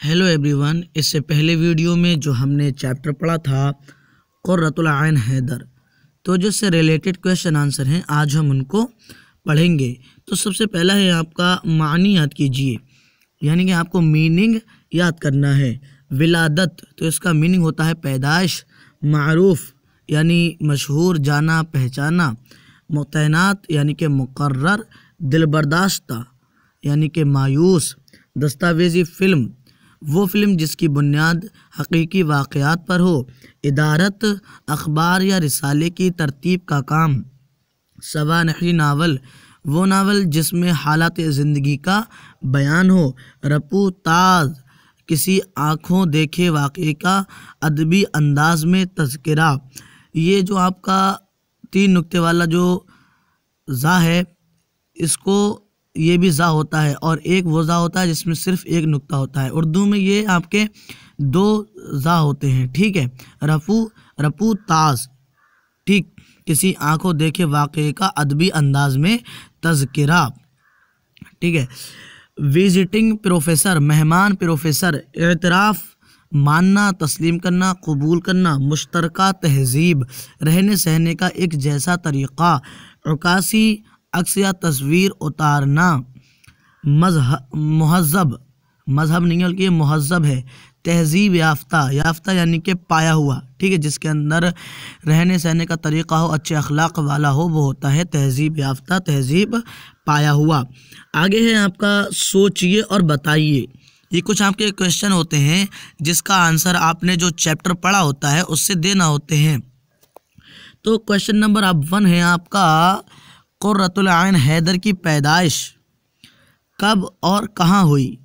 Hello everyone. इससे पहले video में जो हमने चैप्टर पढ़ा था क़ुर्रतुल आइन हैदर, तो जिससे रिलेटेड क्वेश्चन आंसर हैं आज हम उनको पढ़ेंगे। तो सबसे पहला है आपका मानी याद कीजिए, यानी कि आपको मीनिंग याद करना है। विलादत, तो इसका मीनिंग होता है पैदाइश। मारूफ यानी मशहूर, जाना पहचाना। मुतैनात यानी कि मुकर्रर। दिलबर्दाश्ता यानी कि मायूस। दस्तावेज़ी फ़िल्म, वो फ़िल्म जिसकी बुनियाद हकीकी वाक़यात पर हो। इदारत, अखबार या रिसाले की तरतीब का काम। सवानही नावल, वो नावल जिसमें हालात ज़िंदगी का बयान हो। रपू ताज, किसी आँखों देखे वाक़े का अदबी अंदाज में तज़किरा। ये जो आपका 3 नुक्ते वाला जो ज़ा है, इसको ये भी ज़ा होता है, और एक वो ज़ा होता है जिसमें सिर्फ एक नुक्ता होता है। उर्दू में ये आपके 2 ज़ा होते हैं, ठीक है। रपू ताज, ठीक, किसी आंखों देखे वाक़े का अदबी अंदाज में तज़किरा, ठीक है। विजिटिंग प्रोफेसर, मेहमान प्रोफेसर। एतराफ़, मानना, तस्लीम करना, कबूल करना। मुश्तरका तहज़ीब, रहने सहने का एक जैसा तरीक़ा। उकासी, अक्स या तस्वीर उतारना। महज़ब, मज़हब नहीं है बल्कि ये महज़ब है। तहज़ीब याफ्ता, याफ्ता यानी कि पाया हुआ, ठीक है, जिसके अंदर रहने सहने का तरीक़ा हो, अच्छे अखलाक वाला हो, वो होता है तहज़ीब याफ्ता, तहज़ीब पाया हुआ। आगे है आपका सोचिए और बताइए। ये कुछ आपके क्वेश्चन होते हैं जिसका आंसर आपने जो चैप्टर पढ़ा होता है उससे देना होते हैं। तो क्वेश्चन नंबर अब 1 है आपका, क़ुर्रतुल आइन हैदर की पैदाइश कब और कहाँ हुई?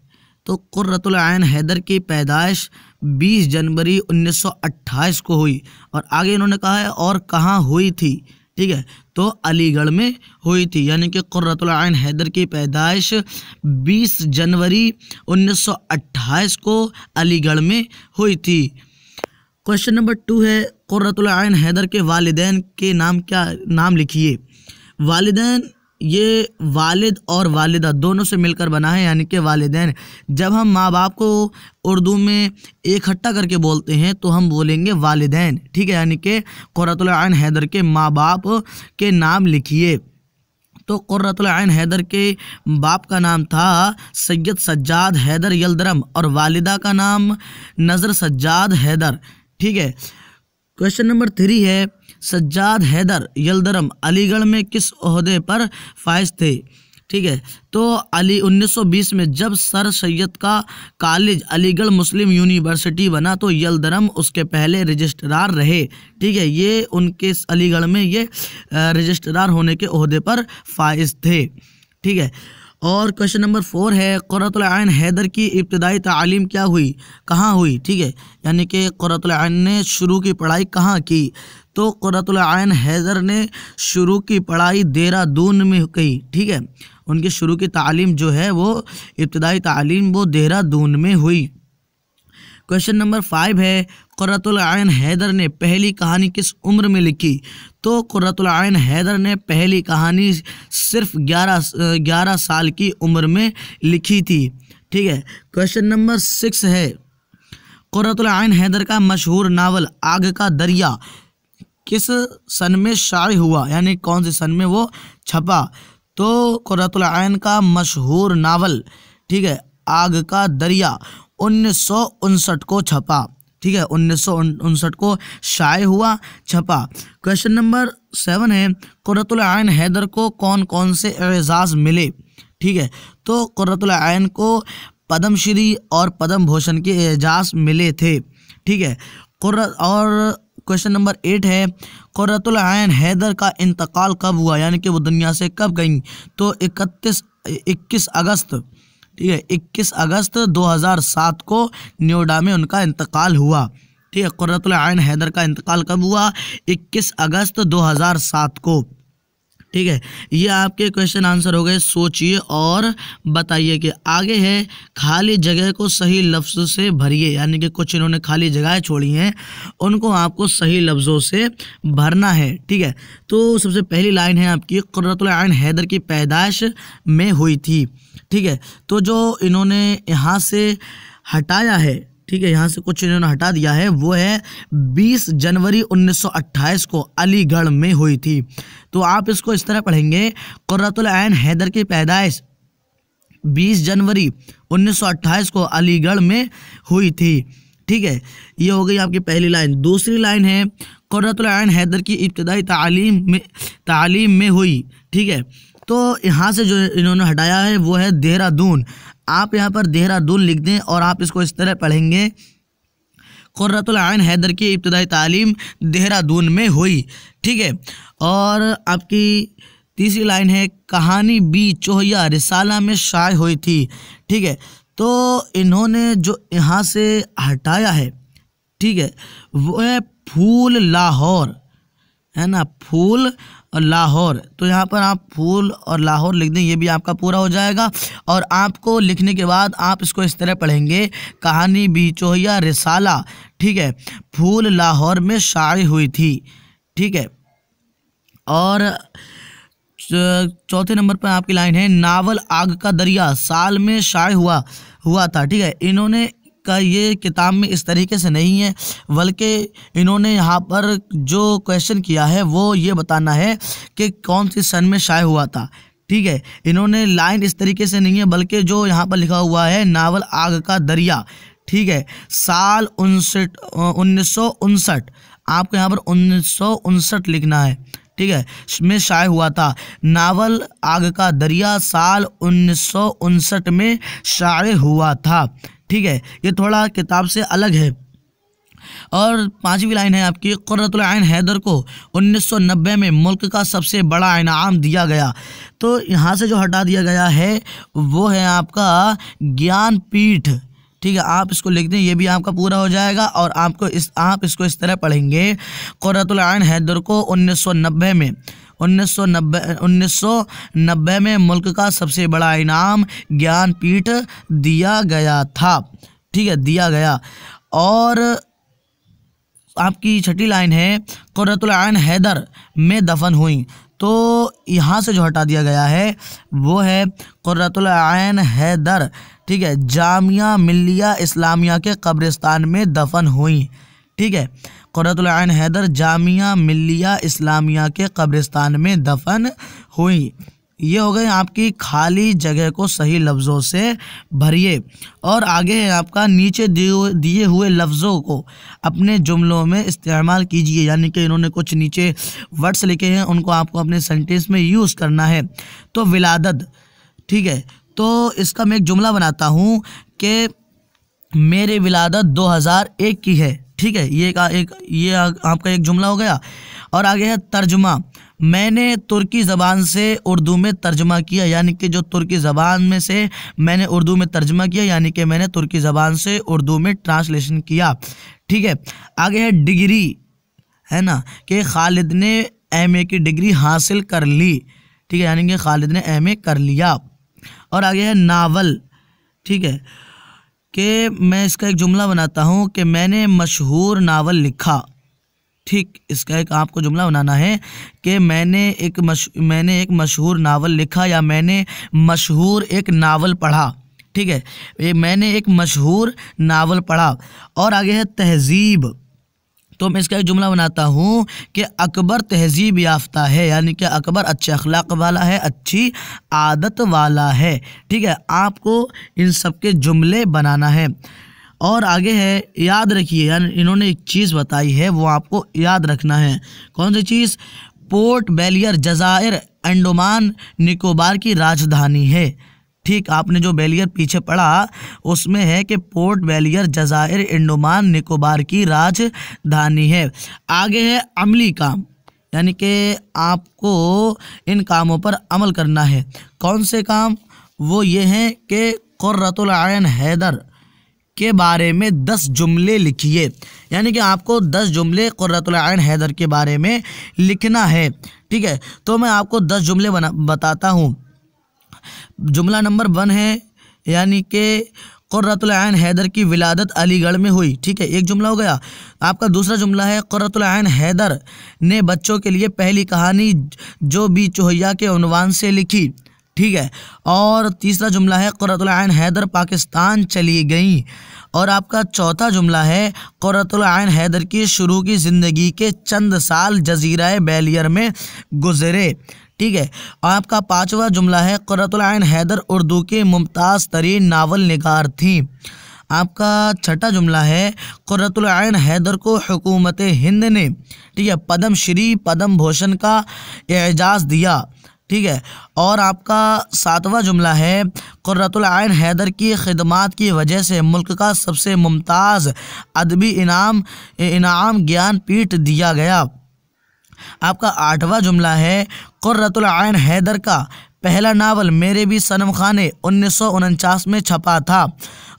तो क़ुर्रतुल आइन हैदर की पैदाइश 20 जनवरी 1928 को हुई। और आगे इन्होंने कहा है और कहाँ हुई थी, ठीक है, तो अलीगढ़ में हुई थी। यानी कि क़ुर्रतुल आइन हैदर की पैदाइश 20 जनवरी 1928 को अलीगढ़ में हुई थी। क्वेश्चन नंबर 2 है, क़ुर्रतुल आइन हैदर के वालिदैन के नाम लिखिए। वालिदैन, ये वालिद और वालिदा दोनों से मिलकर बना है, यानी कि वालिदैन। जब हम माँ बाप को उर्दू में इकट्ठा करके बोलते हैं तो हम बोलेंगे वालिदैन, ठीक है। यानी कि क़ुर्रतुल आइन हैदर के माँ बाप के नाम लिखिए। तो क़ुर्रतुल आइन हैदर के बाप का नाम था सैयद सज्जाद हैदर यल्दरम, और वालिदा का नाम नज़र सज्जाद हैदर, ठीक है। क्वेश्चन नंबर 3 है, सज्जाद हैदर यल्दरम अलीगढ़ में किस ओहदे पर फाइज थे, ठीक है। तो 1920 में जब सर सैयद का कॉलेज अलीगढ़ मुस्लिम यूनिवर्सिटी बना तो यल्दरम उसके पहले रजिस्ट्रार रहे, ठीक है। ये उनके अलीगढ़ में ये रजिस्ट्रार होने के ओहदे पर फाइज थे, ठीक है। और क्वेश्चन नंबर 4 है, क़ुर्रतुल आइन हैदर की इब्तिदाई तालीम क्या हुई, कहाँ हुई, ठीक है। यानी कि क़ुर्रतुल आइन ने शुरू की पढ़ाई कहाँ की? तो क़ुर्रतुल आइन हैदर ने शुरू की पढ़ाई देहरादून में की, ठीक है। उनकी शुरू की तालीम जो है वो इब्तिदाई तालीम वो देहरादून में हुई। क्वेश्चन नंबर 5 है, क़ुर्रतुल आइन हैदर ने पहली कहानी किस उम्र में लिखी? तो क़ुर्रतुल आइन हैदर ने पहली कहानी सिर्फ 11 साल की उम्र में लिखी थी, ठीक है। क्वेश्चन नंबर 6 है, क़ुर्रतुल आइन हैदर का मशहूर नावल आग का दरिया किस सन में शाये हुआ, यानी कौन से सन में वो छपा? तो क़ुर्रतुल आइन का मशहूर नावल, ठीक है, आग का दरिया 1959 को छपा, ठीक है। 1959 को शाये हुआ, छपा। क्वेश्चन नंबर 7 है, क़ुर्रतुल आइन हैदर को कौन कौन से एजाज़ मिले, ठीक है। तो क़ुर्रतुल आइन को पद्मश्री और पद्म भूषण के एजाज़ मिले थे, ठीक है। और क्वेश्चन नंबर 8 है, क़ुर्रतुल आइन हैदर का इंतकाल कब हुआ, यानी कि वो दुनिया से कब गई? तो 21 अगस्त, ठीक है, 21 अगस्त 2007 को नोएडा में उनका इंतकाल हुआ, ठीक है। क़ुर्रतुल आइन हैदर का इंतकाल कब हुआ? 21 अगस्त 2007 को, ठीक है। ये आपके क्वेश्चन आंसर हो गए सोचिए और बताइए के। आगे है, खाली जगह को सही लफ्ज़ से भरिए, यानी कि कुछ इन्होंने खाली जगह छोड़ी हैं, उनको आपको सही लफ्ज़ों से भरना है, ठीक है। तो सबसे पहली लाइन है आपकी, क़ुर्रतुल आइन हैदर की पैदाइश में हुई थी, ठीक है। तो जो इन्होंने यहाँ से हटाया है, ठीक है, यहाँ से कुछ इन्होंने हटा दिया है, वो है 20 जनवरी 1928 को अलीगढ़ में हुई थी। तो आप इसको इस तरह पढ़ेंगे, कुर्रतुल ऐन हैदर की पैदाइश 20 जनवरी 1928 को अलीगढ़ में हुई थी। ठीक है, ये हो गई आपकी पहली लाइन। दूसरी लाइन है, कुर्रतुल ऐन हैदर की इब्तिदाई तालीम में हुई। ठीक है, तो यहाँ से जो इन्होंने हटाया है वो है देहरादून। आप यहाँ पर देहरादून लिख दें और आप इसको इस तरह पढ़ेंगे, कुर्रतुल ऐन हैदर की इब्तिदाई तालीम देहरादून में हुई। ठीक है, और आपकी तीसरी लाइन है, कहानी बी चोहिया रिसाला में शाये हुई थी। ठीक है, तो इन्होंने जो यहाँ से हटाया है, ठीक है, वो है फूल लाहौर, है ना, फूल और लाहौर। तो यहाँ पर आप फूल और लाहौर लिख दें, ये भी आपका पूरा हो जाएगा। और आपको लिखने के बाद आप इसको इस तरह पढ़ेंगे, कहानी बी चोहिया रिसाला, ठीक है, फूल लाहौर में शाये हुई थी। ठीक है, और चौथे नंबर पर आपकी लाइन है, नावल आग का दरिया साल में शाये हुआ था। ठीक है, इन्होंने का ये किताब में इस तरीके से नहीं है, बल्कि इन्होंने यहाँ पर जो क्वेश्चन किया है वो ये बताना है कि कौन सी सन में शाये हुआ था। ठीक है, इन्होंने लाइन इस तरीके से नहीं है, बल्कि जो यहाँ पर लिखा हुआ है नावल आग का दरिया, ठीक है, साल 1959, आपको यहाँ पर 1959 लिखना है। ठीक है, में शाये हुआ था। नावल आग का दरिया साल 1959 में शाये हुआ था। ठीक है, ये थोड़ा किताब से अलग है। और पांचवी लाइन है आपकी, कुर्रतुल ऐन हैदर को 1990 में मुल्क का सबसे बड़ा इनाम दिया गया। तो यहाँ से जो हटा दिया गया है वो है आपका ज्ञानपीठ। ठीक है, आप इसको लिख दें, ये भी आपका पूरा हो जाएगा। और आप इसको इस तरह पढ़ेंगे, कुर्रतुल ऐन हैदर को 1990 में मुल्क का सबसे बड़ा इनाम ज्ञानपीठ दिया गया था। ठीक है, दिया गया। और आपकी छठी लाइन है, कुर्रतुल ऐन हैदर में दफन हुई। तो यहाँ से जो हटा दिया गया है वो है कुर्रतुल ऐन हैदर, ठीक है, जामिया मिल्लिया इस्लामिया के कब्रिस्तान में दफन हुई। ठीक है, कुर्रतुल ऐन हैदर जामिया मिल्लिया इस्लामिया के कब्रिस्तान में दफन हुई। ये हो गए आपकी खाली जगह को सही लफ्ज़ों से भरिए। और आगे है आपका, नीचे दिए हुए लफ्ज़ों को अपने जुमलों में इस्तेमाल कीजिए। यानी कि इन्होंने कुछ नीचे वर्ड्स लिखे हैं, उनको आपको अपने सेंटेंस में यूज़ करना है। तो विलादत, ठीक है, तो इसका मैं एक जुमला बनाता हूँ कि मेरी विलादत 2001 की है। ठीक है, ये आपका एक जुमला हो गया। और आगे है तर्जुमा, मैंने तुर्की ज़बान से उर्दू में तर्जुमा किया। यानी कि जो तुर्की ज़बान में से मैंने उर्दू में तर्जुमा किया, यानी कि मैंने तुर्की ज़बान से उर्दू में ट्रांसलेशन किया। ठीक है, आगे है डिग्री, है ना, कि खालिद ने एमए की डिग्री हासिल कर ली। ठीक है, यानी कि खालिद ने एमए कर लिया। और आगे है नावल, ठीक है, कि मैं इसका एक जुमला बनाता हूँ कि मैंने मशहूर नावल लिखा। ठीक, इसका एक आपको जुमला बनाना है कि मैंने एक मशहूर नावल लिखा, या मैंने मशहूर एक नावल पढ़ा। ठीक है, मैंने एक मशहूर नावल पढ़ा। और आगे है तहजीब, तो मैं इसका एक जुमला बनाता हूँ कि अकबर तहजीब याफ्ता है। यानी कि अकबर अच्छे अखलाक वाला है, अच्छी आदत वाला है। ठीक है, आपको इन सब के जुमले बनाना है। और आगे है, याद रखिए, यानी इन्होंने एक चीज़ बताई है वो आपको याद रखना है। कौन सी चीज़? पोर्ट बेलियर जज़ायर अंडमान निकोबार की राजधानी है। ठीक, आपने जो बेलियर पीछे पढ़ा उसमें है कि पोर्ट बेलियर जज़ायर अंडमान निकोबार की राजधानी है। आगे है अमली काम, यानी कि आपको इन कामों पर अमल करना है। कौन से काम? वो ये हैं कि कुर्रतुल ऐन हैदर के बारे में 10 जुमले लिखिए। यानी कि आपको 10 जुमले कुर्रतुल ऐन हैदर के बारे में लिखना है। ठीक है, तो मैं आपको 10 जुमले बताता हूँ। जुमला नंबर 1 है, यानी कि कुर्रतुल ऐन हैदर की विलादत अलीगढ़ में हुई। ठीक है, एक जुमला हो गया। आपका दूसरा जुमला है, कुर्रतुल ऐन हैदर ने बच्चों के लिए पहली कहानी जो बी चोहिया के उन्वान से लिखी। ठीक है। और तीसरा जुमला है क़ुर्रतुल ऐन हैदर पाकिस्तान चली गई। और आपका चौथा जुमला है क़ुर्रतुल ऐन हैदर की शुरू की ज़िंदगी के चंद साल जज़ीरा बेलियर में गुज़रे। ठीक है। और आपका पांचवा जुमला है क़ुर्रतुल ऐन हैदर उर्दू की मुमताज़ तरीन नावल निगार थी। आपका छठा जुमला है क़ुर्रतुल ऐन हैदर को हुकूमत हिंद ने, ठीक है, पद्म श्री पद्म भूषण का एजाज़ दिया। ठीक है। और आपका सातवां जुमला है क़ुर्रतुल ऐन हैदर की खिदमात की वजह से मुल्क का सबसे मुमताज़ अदबी इनाम ज्ञानपीठ दिया गया। आपका आठवां जुमला है क़ुर्रतुल ऐन हैदर का पहला नावल मेरे भी सनम खाने 1949 में छपा था।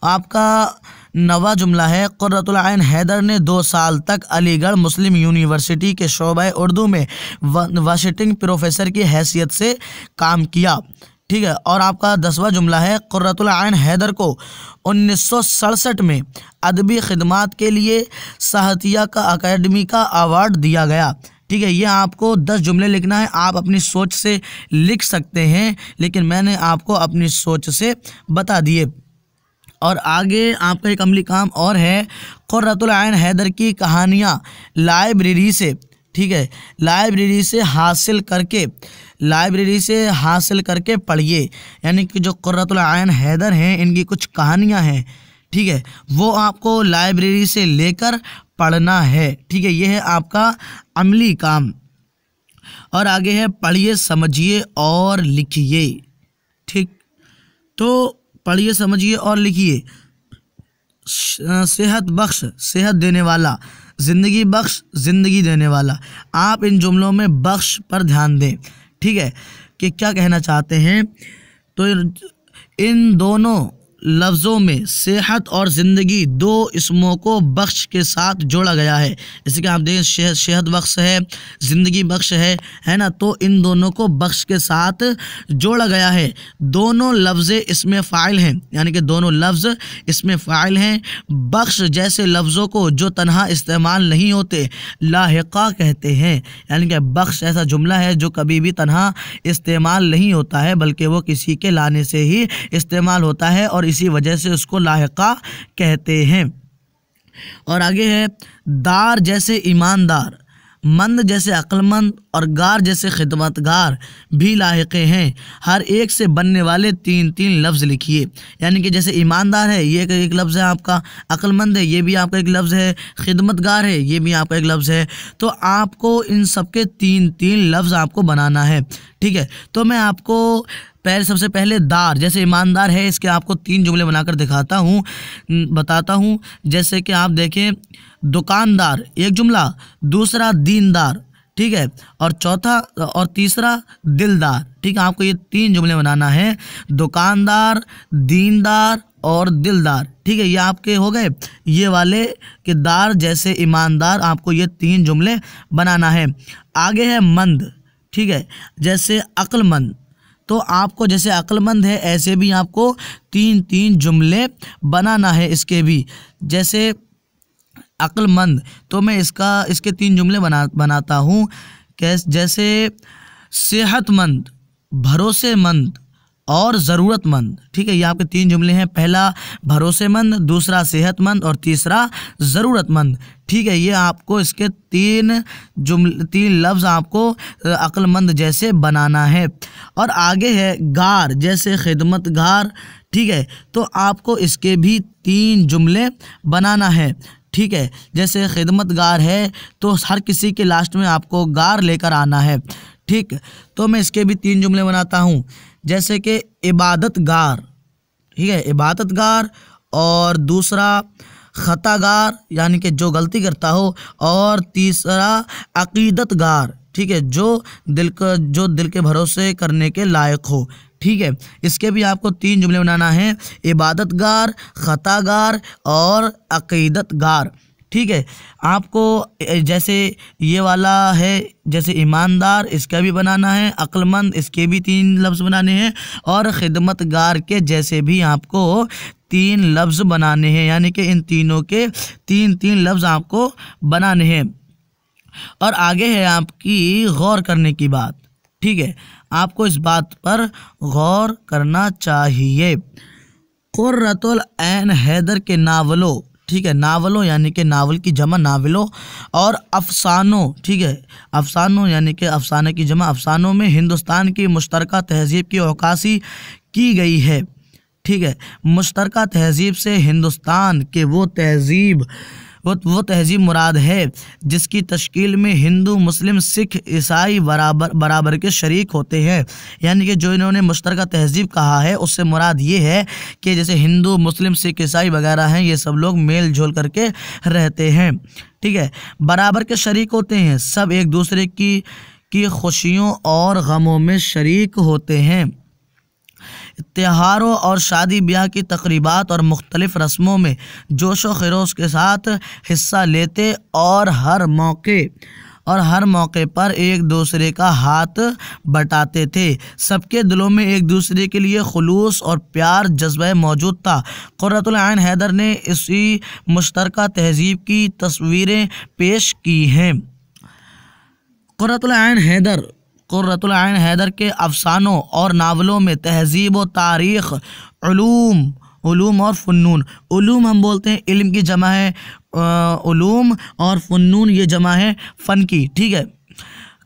आपका नवा जुमला है क़ुर्रतुल ऐन हैदर ने 2 साल तक अलीगढ़ मुस्लिम यूनिवर्सिटी के शोबा उर्दू में विजिटिंग प्रोफेसर की हैसियत से काम किया। ठीक है। और आपका 10वां जुमला है क़ुर्रतुल ऐन हैदर को 1967 में अदबी खिदमात के लिए साहित्य का अकादमी का अवार्ड दिया गया। ठीक है। ये आपको 10 जुमले लिखना है, आप अपनी सोच से लिख सकते हैं, लेकिन मैंने आपको अपनी सोच से बता दिए। और आगे आपका एक अमली काम और है, क़ुर्रतुल ऐन हैदर की कहानियाँ लाइब्रेरी से, ठीक है, लाइब्रेरी से हासिल करके पढ़िए। यानी कि जो क़ुर्रतुल ऐन हैदर हैं इनकी कुछ कहानियाँ हैं, ठीक है, वो आपको लाइब्रेरी से लेकर पढ़ना है। ठीक है। ये है आपका अमली काम। और आगे है पढ़िए समझिए और लिखिए। ठीक, तो पढ़िए समझिए और लिखिए। सेहत बख्श सेहत देने वाला, ज़िंदगी बख्श ज़िंदगी देने वाला। आप इन जुमलों में बख्श पर ध्यान दें। ठीक है, कि क्या कहना चाहते हैं। तो इन दोनों लफ्ज़ों में सेहत और ज़िंदगी 2 इसमों को बख्श के साथ जोड़ा गया है। जैसे कि आप देखें सेहत बख्श है, ज़िंदगी बख्श है ना, तो इन दोनों को बख्श के साथ जोड़ा गया है। दोनों लफ्ज़ इसमें फ़ाइल हैं, यानी कि दोनों लफ्ज़ इसमें फ़ाइल हैं। बख्श जैसे लफ्ज़ों को जो तन्हा इस्तेमाल नहीं होते लाहिक़ा कहते हैं। यानी कि बख्श ऐसा जुमला है जो कभी भी तन्हा इस्तेमाल नहीं होता है, बल्कि वो किसी के लाने से ही इस्तेमाल होता है, और इसी वजह से उसको लाहिक़ा कहते हैं। और आगे है दार जैसे ईमानदार, मंद जैसे अक्लमंद और गार जैसे खिदमतगार भी लाहिक़े हैं। हर एक से बनने वाले 3-3 लफ्ज़ लिखिए। यानी कि जैसे ईमानदार है ये एक लफ्ज़ है आपका, अक्लमंद है ये भी आपका एक लफ्ज़ है, खिदमतगार है ये भी आपका एक लफ्ज़ है। तो आपको इन सब के 3-3 लफ्ज़ आपको बनाना है। ठीक है। तो मैं आपको सबसे पहले दार जैसे ईमानदार है, इसके आपको 3 जुमले बनाकर बताता हूँ। जैसे कि आप देखें, दुकानदार एक जुमला, दूसरा दीनदार, ठीक है, और तीसरा दिलदार। ठीक है, आपको ये 3 जुमले बनाना है, दुकानदार, दीनदार और दिलदार। ठीक है, ये आपके हो गए ये वाले कि दार जैसे ईमानदार, आपको ये 3 जुमले बनाना है। आगे है मंद, ठीक है, जैसे अक्लमंद। तो आपको जैसे अक्लमंद है ऐसे भी आपको 3-3 जुमले बनाना है। इसके भी जैसे अक्लमंद, तो मैं इसके 3 जुमले बनाता हूँ। जैसे सेहतमंद, भरोसेमंद और ज़रूरतमंद। ठीक है, ये आपके 3 जुमले हैं, पहला भरोसेमंद, दूसरा सेहतमंद और तीसरा ज़रूरतमंद। ठीक है, ये आपको इसके 3 लफ्ज़ आपको अक्लमंद जैसे बनाना है। और आगे है गार जैसे खिदमतगार। ठीक है, तो आपको इसके भी 3 जुमले बनाना है। ठीक है, जैसे खिदमतगार है तो हर किसी के लास्ट में आपको गार लेकर आना है। ठीक, तो मैं इसके भी 3 जुमले बनाता हूँ। जैसे कि इबादतगार, ठीक है, इबादतगार, और दूसरा खतागार यानी कि जो गलती करता हो, और तीसरा अकीदतगार, ठीक है, जो दिल के भरोसे करने के लायक हो। ठीक है, इसके भी आपको 3 जुमले बनाना है, इबादतगार, खतागार और अकीदतगार। ठीक है, आपको जैसे ये वाला है जैसे ईमानदार, इसका भी बनाना है, अक्लमंद इसके भी 3 लफ्ज़ बनाने हैं, और खिदमतगार के जैसे भी आपको 3 लफ्ज़ बनाने हैं। यानी कि इन तीनों के 3-3 लफ्ज़ आपको बनाने हैं। और आगे है आपकी गौर करने की बात। ठीक है, आपको इस बात पर गौर करना चाहिए। कुर्रतुल ऐन हैदर के नावलों, ठीक है, नावलों यानी कि नावल की जमा नावलों, और अफसानों, ठीक है, अफसानों यानी कि अफसाने की जमा अफसानों में हिंदुस्तान की मुश्तरका तहज़ीब की अक्कासी की गई है। ठीक है, मुश्तरका तहज़ीब से हिंदुस्तान के वो तहज़ीब मुराद है जिसकी तश्कील में हिंदू, मुस्लिम, सिख, ईसाई बराबर के शरीक होते हैं। यानी कि जो इन्होंने मुश्तरका तहज़ीब कहा है उससे मुराद ये है कि जैसे हिंदू, मुस्लिम, सिख, ईसाई वगैरह हैं, ये सब लोग मेल जोल करके रहते हैं। ठीक है, बराबर के शरीक होते हैं, सब एक दूसरे की खुशियों और गमों में शरीक होते हैं। त्योहारों और शादी ब्याह की तकरीबात और मुख्तलिफ रस्मों में जोश व खरोश के साथ हिस्सा लेते और हर मौके पर एक दूसरे का हाथ बटाते थे। सबके दिलों में एक दूसरे के लिए खुलूस और प्यार जज्बा मौजूद था। कुर्रतुल ऐन हैदर ने इसी मुश्तरका तहज़ीब की तस्वीरें पेश की हैं। कुर्रतुल ऐन हैदर के अफसानों और नावलों में तहज़ीब व तारीख़, उलूम और फ़ुन्नून, उलूम हम बोलते हैं इल्म की जमा है उलूम, और फ़ुन्नून ये जमा है फ़न की, ठीक है,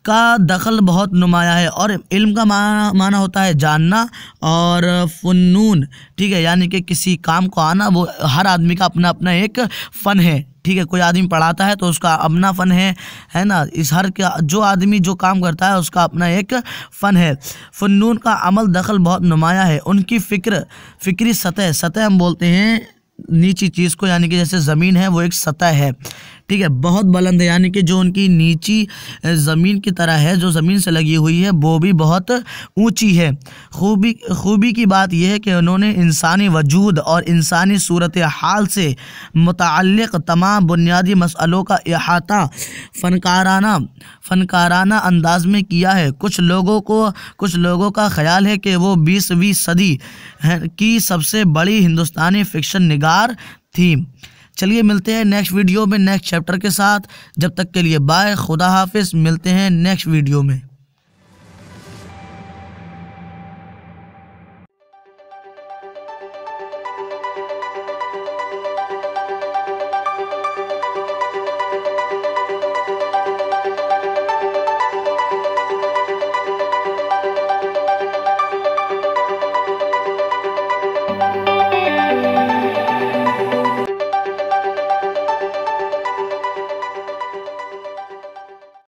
का दखल बहुत नुमाया है। और इल्म का माना होता है जानना, और फ़ुन्नून, ठीक है, यानी कि किसी काम को आना, वो हर आदमी का अपना अपना एक फ़न है। ठीक है, कोई आदमी पढ़ाता है तो उसका अपना फ़न है ना। इस हर का जो आदमी जो काम करता है उसका अपना एक फ़न है। फ़ुन्नून का अमल दखल बहुत नुमाया है। उनकी फ़िक्री सतह हम बोलते हैं नीची चीज़ को, यानी कि जैसे ज़मीन है वो एक सतह है, ठीक है, बहुत बुलंद है, यानी कि जो उनकी नीची ज़मीन की तरह है, जो ज़मीन से लगी हुई है, वो भी बहुत ऊंची है। खूबी की बात यह है कि उन्होंने इंसानी वजूद और इंसानी सूरत हाल से मुतअल्लिक़ तमाम बुनियादी मसलों का इहाता फ़नकाराना अंदाज में किया है। कुछ लोगों का ख्याल है कि वो 20वीं सदी की सबसे बड़ी हिंदुस्तानी फ़िक्शन निगार थी। चलिए मिलते हैं नेक्स्ट वीडियो में नेक्स्ट चैप्टर के साथ। जब तक के लिए बाय, खुदा हाफिज़। मिलते हैं नेक्स्ट वीडियो में।